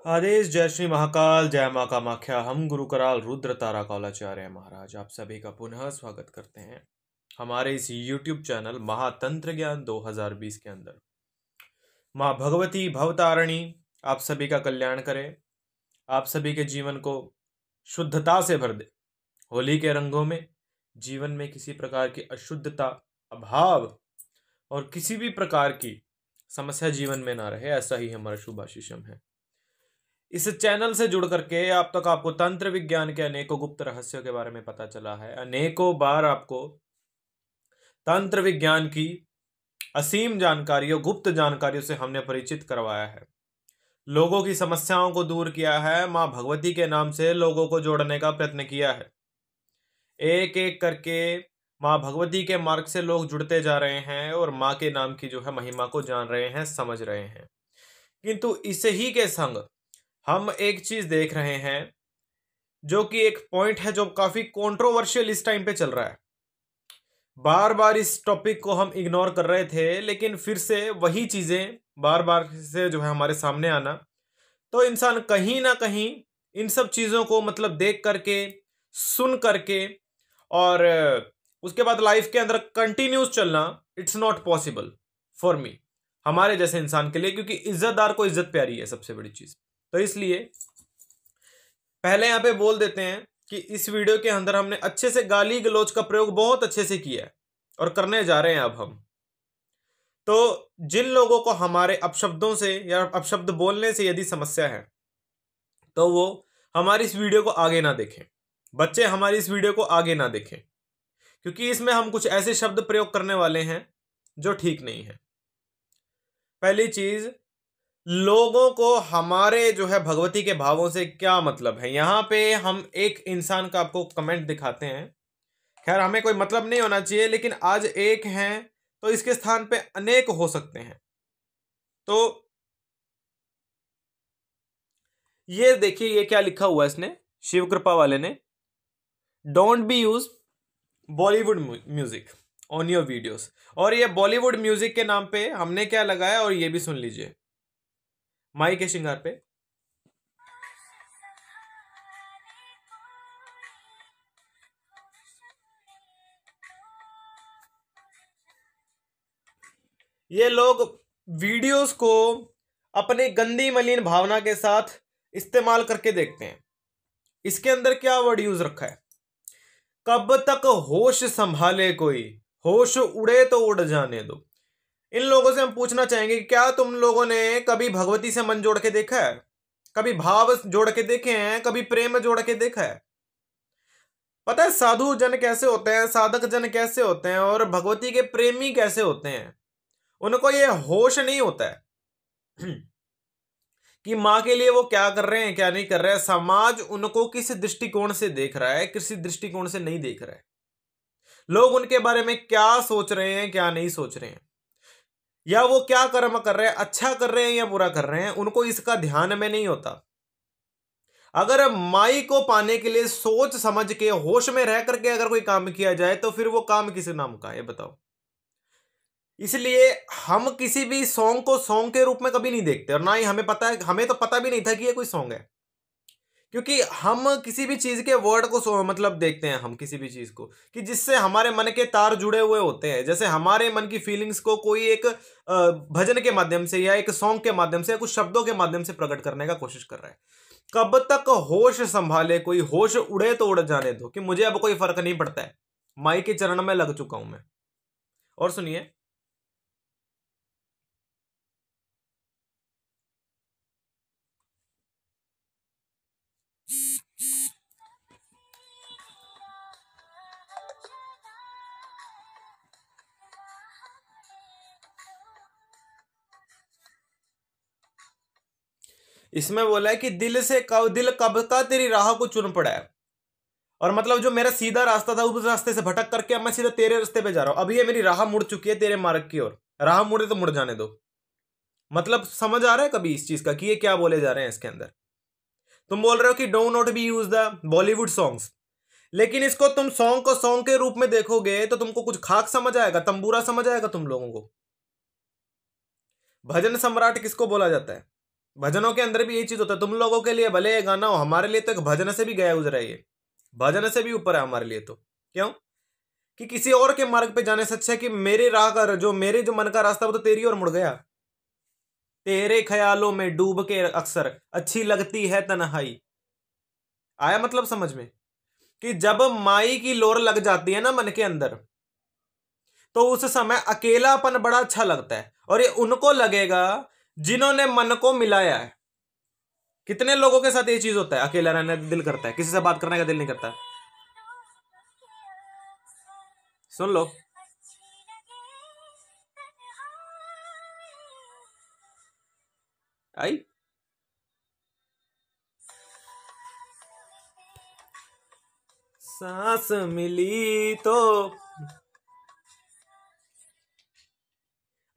आदेश जय श्री महाकाल जय माँ कामाख्या। हम गुरु कराल रुद्र तारा कौलाचार्य महाराज आप सभी का पुनः स्वागत करते हैं हमारे इस YouTube चैनल महातंत्र ज्ञान 2020 के अंदर। माँ भगवती भवतारिणी आप सभी का कल्याण करे, आप सभी के जीवन को शुद्धता से भर दे। होली के रंगों में जीवन में किसी प्रकार की अशुद्धता, अभाव और किसी भी प्रकार की समस्या जीवन में ना रहे, ऐसा ही हमारा शुभ आशीषम है। इस चैनल से जुड़ करके आप तक आपको तंत्र विज्ञान के अनेकों गुप्त रहस्यों के बारे में पता चला है। अनेकों बार आपको तंत्र विज्ञान की असीम जानकारियों, गुप्त जानकारियों से हमने परिचित करवाया है। लोगों की समस्याओं को दूर किया है। माँ भगवती के नाम से लोगों को जोड़ने का प्रयत्न किया है। एक एक करके माँ भगवती के मार्ग से लोग जुड़ते जा रहे हैं और माँ के नाम की जो है महिमा को जान रहे हैं, समझ रहे हैं। किंतु इसे ही के संग हम एक चीज देख रहे हैं जो कि एक पॉइंट है जो काफी कंट्रोवर्शियल इस टाइम पे चल रहा है। बार बार इस टॉपिक को हम इग्नोर कर रहे थे, लेकिन फिर से वही चीजें बार बार से जो है हमारे सामने आना, तो इंसान कहीं ना कहीं इन सब चीजों को मतलब देख करके, सुन करके और उसके बाद लाइफ के अंदर कंटिन्यूस चलना, it's not possible for me, हमारे जैसे इंसान के लिए। क्योंकि इज्जतदार को इज्जत प्यारी है, सबसे बड़ी चीज। तो इसलिए पहले यहां पे बोल देते हैं कि इस वीडियो के अंदर हमने अच्छे से गाली गलौज का प्रयोग बहुत अच्छे से किया है और करने जा रहे हैं अब हम। तो जिन लोगों को हमारे अपशब्दों से या अपशब्द बोलने से यदि समस्या है तो वो हमारी इस वीडियो को आगे ना देखें। बच्चे हमारी इस वीडियो को आगे ना देखें, क्योंकि इसमें हम कुछ ऐसे शब्द प्रयोग करने वाले हैं जो ठीक नहीं है। पहली चीज, लोगों को हमारे जो है भगवती के भावों से क्या मतलब है। यहां पे हम एक इंसान का आपको कमेंट दिखाते हैं। खैर हमें कोई मतलब नहीं होना चाहिए, लेकिन आज एक हैं तो इसके स्थान पे अनेक हो सकते हैं। तो ये देखिए, ये क्या लिखा हुआ है इसने, शिव कृपा वाले ने, don't be use Bollywood music on your videos. और ये बॉलीवुड म्यूजिक के नाम पे हमने क्या लगाया, और ये भी सुन लीजिए माई के श्रृंगार पे। ये लोग वीडियोस को अपनी गंदी मलिन भावना के साथ इस्तेमाल करके देखते हैं। इसके अंदर क्या वर्ड यूज रखा है, कब तक होश संभाले कोई, होश उड़े तो उड़ जाने दो। इन लोगों से हम पूछना चाहेंगे कि क्या तुम लोगों ने कभी भगवती से मन जोड़ के देखा है, कभी भाव जोड़ के देखे हैं, कभी प्रेम जोड़ के देखा है? पता है साधु जन कैसे होते हैं, साधक जन कैसे होते हैं, और भगवती के प्रेमी कैसे होते हैं? उनको ये होश नहीं होता है कि मां के लिए वो क्या कर रहे हैं, क्या नहीं कर रहे हैं। समाज उनको किस दृष्टिकोण से देख रहा है, किस दृष्टिकोण से नहीं देख रहा है। लोग उनके बारे में क्या सोच रहे हैं, क्या नहीं सोच रहे हैं, या वो क्या कर्म कर रहे हैं, अच्छा कर रहे हैं या बुरा कर रहे हैं, उनको इसका ध्यान में नहीं होता। अगर माई को पाने के लिए सोच समझ के होश में रह करके अगर कोई काम किया जाए तो फिर वो काम किस नाम का है, बताओ। इसलिए हम किसी भी सॉन्ग को सॉन्ग के रूप में कभी नहीं देखते, और ना ही हमें पता है, हमें तो पता भी नहीं था कि ये कोई सॉन्ग है। क्योंकि हम किसी भी चीज के वर्ड को मतलब देखते हैं, हम किसी भी चीज को कि जिससे हमारे मन के तार जुड़े हुए होते हैं। जैसे हमारे मन की फीलिंग्स को कोई एक भजन के माध्यम से या एक सॉन्ग के माध्यम से या कुछ शब्दों के माध्यम से प्रकट करने का कोशिश कर रहा है। कब तक होश संभाले कोई, होश उड़े तो उड़ जाने दो, कि मुझे अब कोई फर्क नहीं पड़ता है, माई के चरण में लग चुका हूं मैं। और सुनिए, इसमें बोला है कि दिल कब का तेरी राह को चुन पड़ा है। और मतलब जो मेरा सीधा रास्ता था उस रास्ते से भटक करके अब मैं सीधा तेरे रास्ते पे जा रहा हूं। अब ये मेरी राह मुड़ चुकी है तेरे मार्ग की ओर, राह मुड़े तो मुड़ जाने दो। मतलब समझ आ रहा है कभी इस चीज का कि ये क्या बोले जा रहे हैं इसके अंदर? तुम बोल रहे हो कि do not be use the Bollywood songs, लेकिन इसको तुम सॉन्ग को सॉन्ग के रूप में देखोगे तो तुमको कुछ खाक समझ आएगा, तंबूरा समझ आएगा तुम लोगों को। भजन सम्राट किसको बोला जाता है? भजनों के अंदर भी यही चीज होता है। तुम लोगों के लिए भले ये गाना हो, हमारे लिए तो एक भजन से भी गया गुजरा है ये, भजन से भी ऊपर है हमारे लिए। तो क्यों कि किसी और के मार्ग पे जाने से अच्छा है कि मेरे राह का जो मेरे जो मन का रास्ता वो तो तेरी ओर मुड़ गया। तेरे ख्यालों में डूब के अक्सर अच्छी लगती है तन्हाई। आया मतलब समझ में कि जब माई की लोर लग जाती है ना मन के अंदर, तो उस समय अकेलापन बड़ा अच्छा लगता है। और ये उनको लगेगा जिन्होंने मन को मिलाया है। कितने लोगों के साथ ये चीज होता है, अकेला रहने दिल करता है, किसी से बात करने का दिल नहीं करता। सुन लो, आई सांस मिली तो।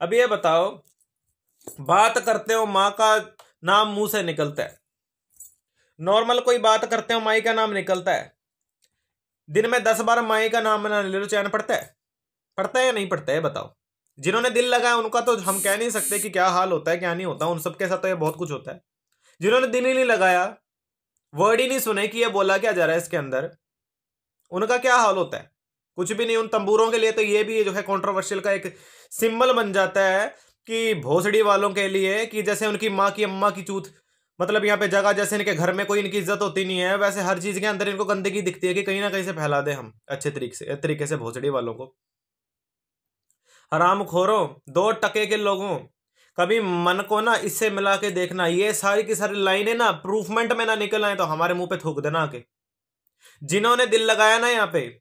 अब ये बताओ, बात करते हो माँ का नाम मुंह से निकलता है, नॉर्मल कोई बात करते हो माई का नाम निकलता है, दिन में 10 बार माई का नाम ना ले लो चैन पड़ता है? पड़ता है या नहीं पड़ता है बताओ। जिन्होंने दिल लगाया उनका तो हम कह नहीं सकते कि क्या हाल होता है क्या नहीं होता, उन सबके साथ तो ये बहुत कुछ होता है। जिन्होंने दिल ही नहीं लगाया, वर्ड ही नहीं सुने कि ये बोला क्या जा रहा है इसके अंदर, उनका क्या हाल होता है? कुछ भी नहीं। उन तंबूरों के लिए तो ये भी जो है कंट्रोवर्शियल का एक सिंबल बन जाता है कि भोसड़ी वालों के लिए, कि जैसे उनकी माँ की अम्मा की चूत, मतलब यहाँ पे जगह जैसे इनके घर में कोई इनकी इज्जत होती नहीं है, वैसे हर चीज के अंदर इनको गंदगी दिखती है कि कहीं ना कहीं से फैला दे हम अच्छे तरीके से भोसड़ी वालों को। हराम खोरों, 2 टके के लोगों, कभी मन को ना इससे मिला के देखना। ये सारी की सारी लाइनें ना प्रूफमेंट में ना निकल आए तो हमारे मुंह पे थूक देना आके। जिन्होंने दिल लगाया ना, यहाँ पे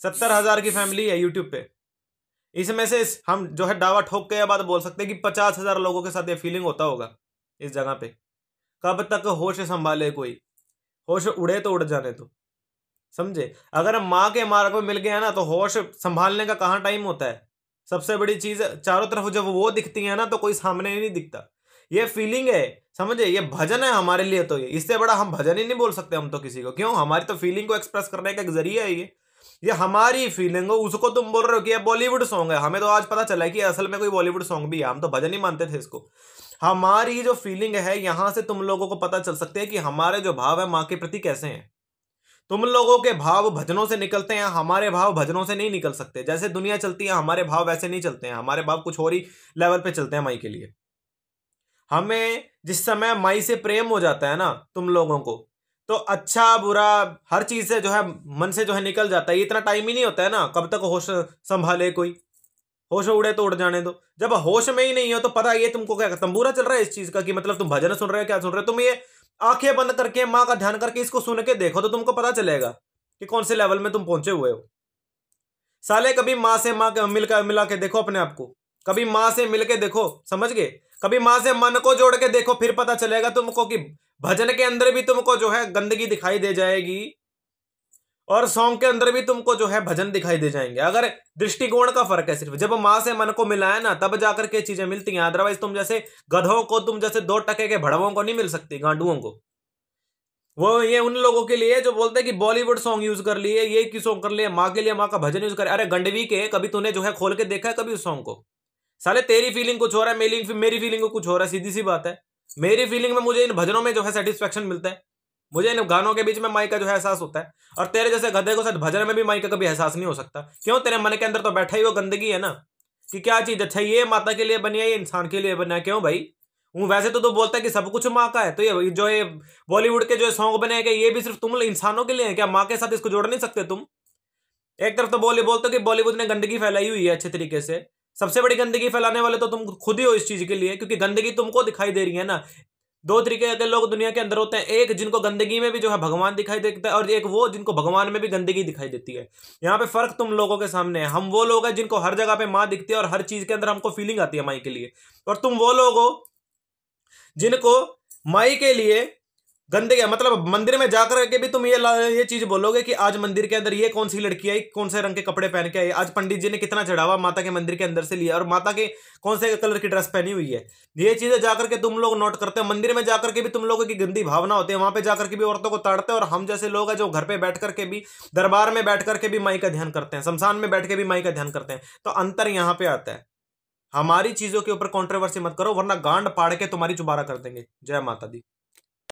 70,000 की फैमिली है यूट्यूब पे, इसमें से हम जो है दावा ठोक के यह बात बोल सकते हैं कि 50,000 लोगों के साथ ये फीलिंग होता होगा इस जगह पे। कब तक होश संभाले कोई, होश उड़े तो उड़ जाने तो, समझे। अगर माँ के मार्ग में मिल गया ना तो होश संभालने का कहाँ टाइम होता है। सबसे बड़ी चीज, चारों तरफ जब वो दिखती है ना तो कोई सामने ही नहीं दिखता। ये फीलिंग है, समझे, ये भजन है हमारे लिए। तो इससे बड़ा हम भजन ही नहीं बोल सकते हम तो किसी को। क्यों? हमारी तो फीलिंग को एक्सप्रेस करने का एक जरिया है ये हमारी फीलिंग हो। उसको तुम बोल रहे हो कि ये बॉलीवुड सॉन्ग है, हमें तो आज पता चला है कि असल में कोई बॉलीवुड सॉन्ग भी है, हम तो भजन ही मानते थे इसको। हमारी जो फीलिंग है, यहां से तुम लोगों को पता चल सकते हैं कि हमारे जो भाव है माँ के प्रति कैसे हैं। तुम लोगों के भाव भजनों से निकलते हैं, हमारे भाव भजनों से नहीं निकल सकते। जैसे दुनिया चलती है हमारे भाव वैसे नहीं चलते हैं, हमारे भाव कुछ और ही लेवल पे चलते हैं माई के लिए। हमें जिस समय माई से प्रेम हो जाता है ना तुम लोगों को, तो अच्छा बुरा हर चीज से जो है मन से जो है निकल जाता है। ये इतना टाइम ही नहीं होता है ना कब तक होश संभाले कोई, होश उड़े तो उड़ जाने दो। जब होश में ही नहीं हो तो पता ये तुमको क्या तंबूरा चल रहा है इस चीज का, कि मतलब तुम भजन सुन रहे हो, क्या सुन रहे हो तुम। ये आंखें बंद करके माँ का ध्यान करके इसको सुन के देखो तो तुमको पता चलेगा कि कौन से लेवल में तुम पहुंचे हुए हो। साले कभी माँ से माँ के मिला के देखो अपने आप को, कभी माँ से मिल के देखो, समझ गए। कभी माँ से मन को जोड़ के देखो, फिर पता चलेगा तुमको कि भजन के अंदर भी तुमको जो है गंदगी दिखाई दे जाएगी और सॉन्ग के अंदर भी तुमको जो है भजन दिखाई दे जाएंगे। अगर दृष्टिकोण का फर्क है सिर्फ, जब माँ से मन को मिलाया ना तब जाकर के चीजें मिलती हैं। अदरवाइज तुम जैसे गधों को, तुम जैसे 2 टके के भड़वों को नहीं मिल सकती, गांडुओं को। वो ये उन लोगों के लिए जो बोलते हैं कि बॉलीवुड सॉन्ग यूज कर लिए, ये की सॉन्ग कर लिए, माँ के लिए माँ का भजन यूज कर। अरे गंडवी के, कभी तूने जो है खोल के देखा है कभी उस सॉन्ग को? साले तेरी फीलिंग कुछ हो रहा है, मेरी फीलिंग को कुछ हो रहा है, सीधी सी बात है। मेरी फीलिंग में मुझे इन भजनों में जो है सेटिस्फेक्शन मिलता है, मुझे इन गानों के बीच में माई का जो है एहसास होता है। और तेरे जैसे गधे को शायद भजन में भी माई का कभी एहसास नहीं हो सकता। क्यों? तेरे मन के अंदर तो बैठा ही वो गंदगी है ना, कि क्या चीज अच्छा ये माता के लिए बनी है, ये इंसान के लिए बना है। क्यों भाई? वैसे तो बोलता है कि सब कुछ माँ का है, तो ये जो ये बॉलीवुड के जो सॉन्ग बने हैं ये भी सिर्फ तुम इंसानों के लिए हैं क्या? माँ के साथ इसको जोड़ नहीं सकते तुम? एक तरफ तो बोलते हो कि बॉलीवुड ने गंदगी फैलाई हुई है अच्छे तरीके से, सबसे बड़ी गंदगी फैलाने वाले तो तुम खुद ही हो इस चीज के लिए, क्योंकि गंदगी तुमको दिखाई दे रही है ना। 2 तरीके के लोग दुनिया के अंदर होते हैं, एक जिनको गंदगी में भी जो है भगवान दिखाई देता है, और एक वो जिनको भगवान में भी गंदगी दिखाई देती है। यहाँ पे फर्क तुम लोगों के सामने है। हम वो लोग हैं जिनको हर जगह पे माँ दिखती है और हर चीज के अंदर हमको फीलिंग आती है माई के लिए, और तुम वो लोग हो जिनको माई के लिए गंदगी, मतलब मंदिर में जाकर के भी तुम ये चीज बोलोगे कि आज मंदिर के अंदर ये कौन सी लड़की आई, कौन से रंग के कपड़े पहन के आई, आज पंडित जी ने कितना चढ़ावा माता के मंदिर के अंदर से लिया, और माता के कौन से कलर की ड्रेस पहनी हुई है। ये चीजें जाकर के तुम लोग नोट करते हो। मंदिर में जाकर के भी तुम लोगों की गंदी भावना होती है, वहां पे जाकर के भी औरतों को ताड़ते हैं। और हम जैसे लोग हैं जो घर पे बैठ करके भी, दरबार में बैठ करके भी माई का ध्यान करते हैं, शमशान में बैठ के भी माई का ध्यान करते हैं। तो अंतर यहां पे आता है। हमारी चीजों के ऊपर कंट्रोवर्सी मत करो, वरना गांड पाड़ के तुम्हारी चुबारा कर देंगे। जय माता दी।